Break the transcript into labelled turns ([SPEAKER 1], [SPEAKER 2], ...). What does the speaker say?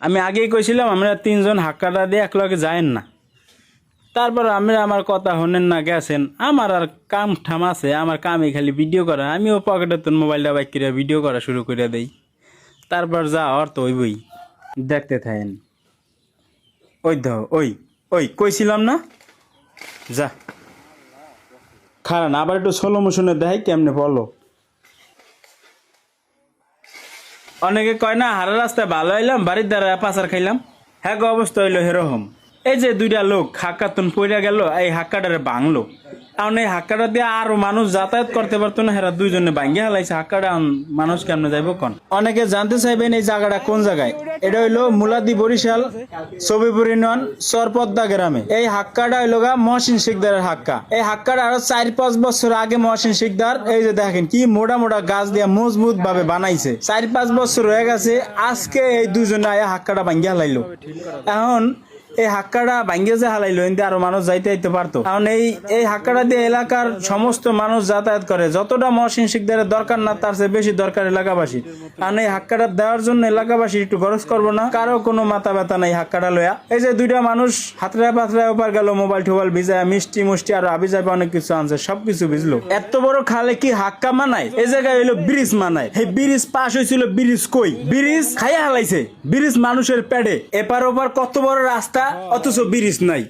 [SPEAKER 1] আমি আগেই কইছিলাম আমরা তিনজন হাক্কাটা দিয়ে একলগে যায়েন না। তারপর আমার কথা হনেন না, গেছেন। আমার আর কাম ঠাম আছে, আমার কামে খালি ভিডিও করা। আমিও পকেটে তোর মোবাইলটা বাইক করে ভিডিও করা শুরু করে দেই। তারপর যা অর্থ হইবই, দেখতে থাকেন। ওই ধ ওই ওই কইছিলাম না, যা খারান আবার একটু সোলো মোশনে দেখাই কেমনে বলো। অনেকে কয় না হারা রাস্তায় ভালো হইলাম, বাড়ির দ্বারা পাচার খাইলাম। হ্যাঁ গো, অবস্থা হইলো হেরকম। এই যে দুইটা লোক হাক্কাতুন পইরা গেল, এই হাক্কাটারে ভাঙলো। কারণ এই হাক্কাটা দিয়ে আরো মানুষ যাতায়াত করতে পারতো না, হেরা দুইজনে ভাঙ্গি হালাইছে হাক্কাটা। মানুষ কেমনে যাইব কোন? অনেকে জানতে চাইবেন এই জায়গাটা কোন জায়গায়। এটা হইলো মুলাদি বরিশাল সবিপুর ইউনিয়ন চরপদ্দা গ্রামে। এই হাক্কাটা হইলো গা মহসিন শিকদারের হাক্কা। এই হাক্কাটা আরো 4-5 বছর আগে মহসিন শিকদার এই যে দেখেন কি মোটা মোটা গাছ দিয়ে মজবুত ভাবে বানাইছে। 4-5 বছর হয়ে গেছে, আজকে এই দুজনে আয়া হাক্কাটা ভাঙ্গি হালাইলো। এখন এই হাক্কাটা ভাঙ্গিয়ে যে হালাইলো, কিন্তু আরো মানুষ যাইতে যাইতে পারতো। কারণ এই হাক্কাটা দিয়ে এলাকার সমস্ত মানুষ যাতায়াত করে। যতটা মহসিন শিকদারের দরকার না, তার চেয়ে বেশি দরকার এলাকাবাসী। কারণ এই হাক্কাটা দেওয়ার জন্য এলাকাবাসী একটু খরচ করবো না, কারো কোনো মাথা ব্যথা নাই হাক্কাটা লয়া। এই যে দুইটা মানুষ হাতড়া পাতড়া ওপার গেল, মোবাইল টোবাইল ভিজায়, মিষ্টি মুষ্টি আরো আবি যাবে অনেক কিছু আনছে, সবকিছু ভিজলো। এত বড় খালে কি হাক্কা মানায়? এই জায়গায় হইলো ব্রিজ মানায়। এই ব্রিজ পাশ হয়েছিল, ব্রিজ কই? ব্রিজ খাইয়া হালাইছে। ব্রিজ মানুষের পেটে, এপার ওপার কত বড় রাস্তা, অথচ ব্রিজ নাই।